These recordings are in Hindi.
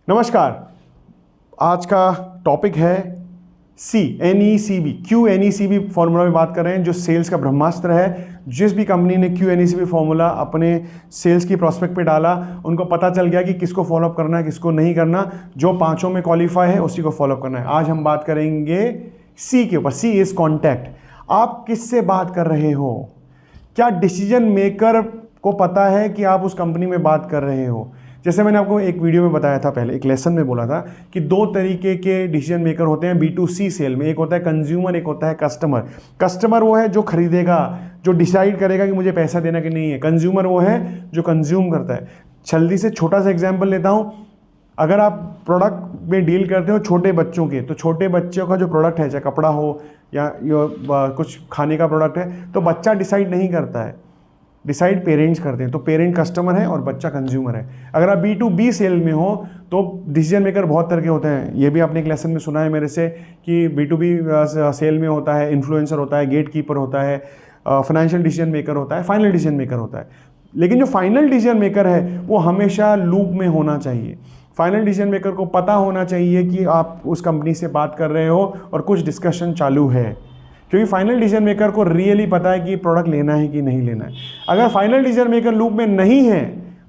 नमस्कार। आज का टॉपिक है NECB QNECB फॉर्मूला में बात कर रहे हैं, जो सेल्स का ब्रह्मास्त्र है। जिस भी कंपनी ने QNECB फॉर्मूला अपने सेल्स की प्रोस्पेक्ट पे डाला, उनको पता चल गया कि किसको फॉलोअप करना है, किसको नहीं करना। जो पांचों में क्वालिफाई है उसी को फॉलोअप करना है। आज हम बात करेंगे C के ऊपर। C is contact. आप किससे बात कर रहे हो? क्या डिसीजन मेकर को पता है कि आप उस कंपनी में बात कर रहे हो? जैसे मैंने आपको एक वीडियो में बताया था, पहले एक लेसन में बोला था कि दो तरीके के डिसीजन मेकर होते हैं B2C सेल में। एक होता है कंज्यूमर, एक होता है कस्टमर। कस्टमर वो है जो खरीदेगा, जो डिसाइड करेगा कि मुझे पैसा देना कि नहीं है। कंज्यूमर वो है जो कंज्यूम करता है। जल्दी से छोटा सा एग्जाम्पल लेता हूँ। अगर आप प्रोडक्ट में डील करते हो छोटे बच्चों के, तो छोटे बच्चों का जो प्रोडक्ट है, चाहे कपड़ा हो या कुछ खाने का प्रोडक्ट है, तो बच्चा डिसाइड नहीं करता है, डिसाइड पेरेंट्स करते हैं। तो पेरेंट कस्टमर है और बच्चा कंज्यूमर है। अगर आप B2B सेल में हो तो डिसीजन मेकर बहुत तरह के होते हैं। ये भी आपने एक लेसन में सुना है मेरे से कि B2B सेल में होता है इन्फ्लुएंसर होता है, गेट कीपर होता है, फाइनेंशियल डिसीजन मेकर होता है, फाइनल डिसीजन मेकर होता है। लेकिन जो फाइनल डिसीजन मेकर है वो हमेशा लूप में होना चाहिए। फाइनल डिसीजन मेकर को पता होना चाहिए कि आप उस कंपनी से बात कर रहे हो और कुछ डिस्कशन चालू है, क्योंकि फाइनल डिसीजन मेकर को रियली पता है कि प्रोडक्ट लेना है कि नहीं लेना है। अगर फाइनल डिसीजन मेकर लूप में नहीं है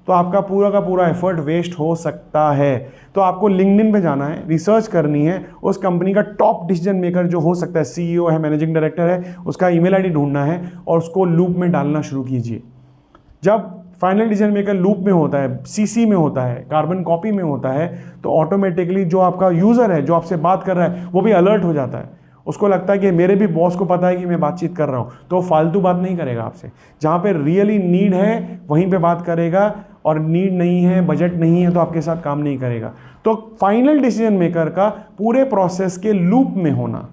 तो आपका पूरा का पूरा एफर्ट वेस्ट हो सकता है। तो आपको लिंक्डइन पे जाना है, रिसर्च करनी है, उस कंपनी का टॉप डिसीजन मेकर जो हो सकता है, CEO है, मैनेजिंग डायरेक्टर है, उसका ईमेल आईडी ढूंढना है और उसको लूप में डालना शुरू कीजिए। जब फाइनल डिसीजन मेकर लूप में होता है, CC में होता है, कार्बन कॉपी में होता है, तो ऑटोमेटिकली जो आपका यूज़र है, जो आपसे बात कर रहा है, वो भी अलर्ट हो जाता है। उसको लगता है कि मेरे भी बॉस को पता है कि मैं बातचीत कर रहा हूँ, तो वो फालतू बात नहीं करेगा आपसे। जहाँ पे रियली नीड है वहीं पे बात करेगा, और नीड नहीं है, बजट नहीं है, तो आपके साथ काम नहीं करेगा। तो फाइनल डिसीजन मेकर का पूरे प्रोसेस के लूप में होना,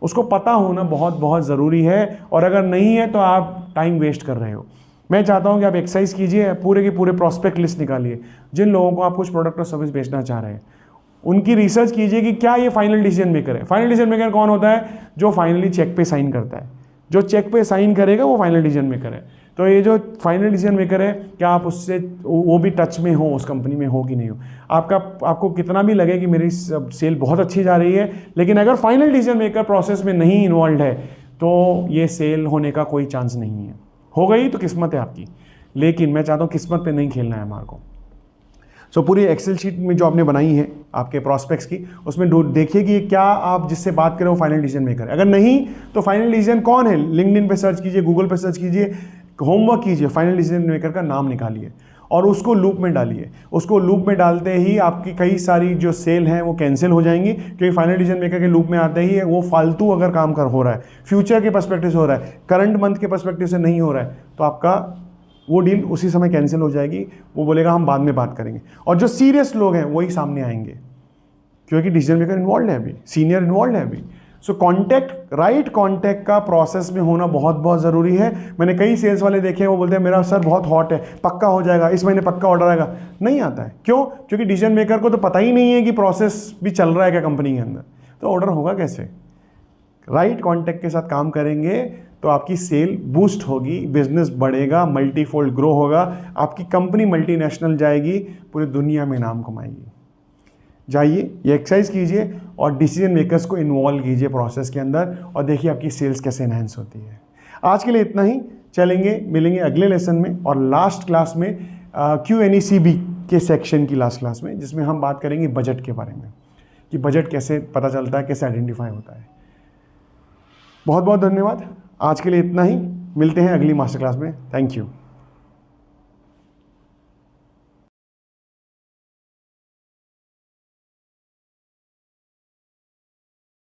उसको पता होना बहुत बहुत ज़रूरी है। और अगर नहीं है तो आप टाइम वेस्ट कर रहे हो। मैं चाहता हूं कि आप एक्सरसाइज कीजिए, पूरे के पूरे प्रॉस्पेक्ट लिस्ट निकालिए। जिन लोगों को आप कुछ प्रोडक्ट और सर्विस बेचना चाह रहे हैं, उनकी रिसर्च कीजिए कि क्या ये फाइनल डिसीजन मेकर है। फाइनल डिसीजन मेकर कौन होता है? जो फाइनली चेक पे साइन करता है। जो चेक पे साइन करेगा वो फाइनल डिसीजन मेकर है। तो ये जो फाइनल डिसीजन मेकर है, क्या आप उससे वो भी टच में हो, उस कंपनी में हो कि नहीं हो। आपको कितना भी लगे कि मेरी सेल बहुत अच्छी जा रही है, लेकिन अगर फाइनल डिसीजन मेकर प्रोसेस में नहीं इन्वॉल्व है तो ये सेल होने का कोई चांस नहीं है। हो गई तो किस्मत है आपकी, लेकिन मैं चाहता हूँ किस्मत पे नहीं खेलना है हमारे को। सो पूरी एक्सेल शीट में जो आपने बनाई है आपके प्रॉस्पेक्ट्स की, उसमें देखिए कि क्या आप जिससे बात करें वो फाइनल डिसीजन मेकर है। अगर नहीं तो फाइनल डिसीजन कौन है, लिंक्डइन पे सर्च कीजिए, गूगल पे सर्च कीजिए, होमवर्क कीजिए, फाइनल डिसीजन मेकर का नाम निकालिए और उसको लूप में डालिए। उसको लूप में डालते ही आपकी कई सारी जो सेल हैं वो कैंसिल हो जाएंगी, क्योंकि फाइनल डिसीजन मेकर के लूप में आते ही वो फालतू अगर काम हो रहा है, फ्यूचर के पर्सपेक्टिव से हो रहा है, करंट मंथ के पर्सपेक्टिव से नहीं हो रहा है, तो आपका वो डील उसी समय कैंसिल हो जाएगी। वो बोलेगा हम बाद में बात करेंगे। और जो सीरियस लोग हैं वही सामने आएंगे, क्योंकि डिसीजन मेकर इन्वॉल्व है अभी, सीनियर इन्वॉल्व है अभी। सो कॉन्टैक्ट, राइट कॉन्टैक्ट का प्रोसेस में होना बहुत बहुत ज़रूरी है। मैंने कई सेल्स वाले देखे हैं, वो बोलते हैं मेरा सर बहुत हॉट है, पक्का हो जाएगा, इस महीने पक्का ऑर्डर आएगा। नहीं आता है। क्यों? क्योंकि डिसीजन मेकर को तो पता ही नहीं है कि प्रोसेस भी चल रहा है क्या कंपनी के अंदर, तो ऑर्डर होगा कैसे? राइट कॉन्टैक्ट के साथ काम करेंगे तो आपकी सेल बूस्ट होगी, बिजनेस बढ़ेगा, मल्टीफोल्ड ग्रो होगा, आपकी कंपनी मल्टीनेशनल जाएगी, पूरी दुनिया में नाम कमाएगी। जाइए, ये एक्सरसाइज कीजिए और डिसीजन मेकर्स को इन्वॉल्व कीजिए प्रोसेस के अंदर, और देखिए आपकी सेल्स कैसे एनहांस होती है। आज के लिए इतना ही। मिलेंगे अगले लेसन में और लास्ट क्लास में QNECB के सेक्शन की लास्ट क्लास में, जिसमें हम बात करेंगे बजट के बारे में, कि बजट कैसे पता चलता है, कैसे आइडेंटिफाई होता है। बहुत बहुत धन्यवाद। आज के लिए इतना ही। मिलते हैं अगली मास्टर क्लास में। Thank you.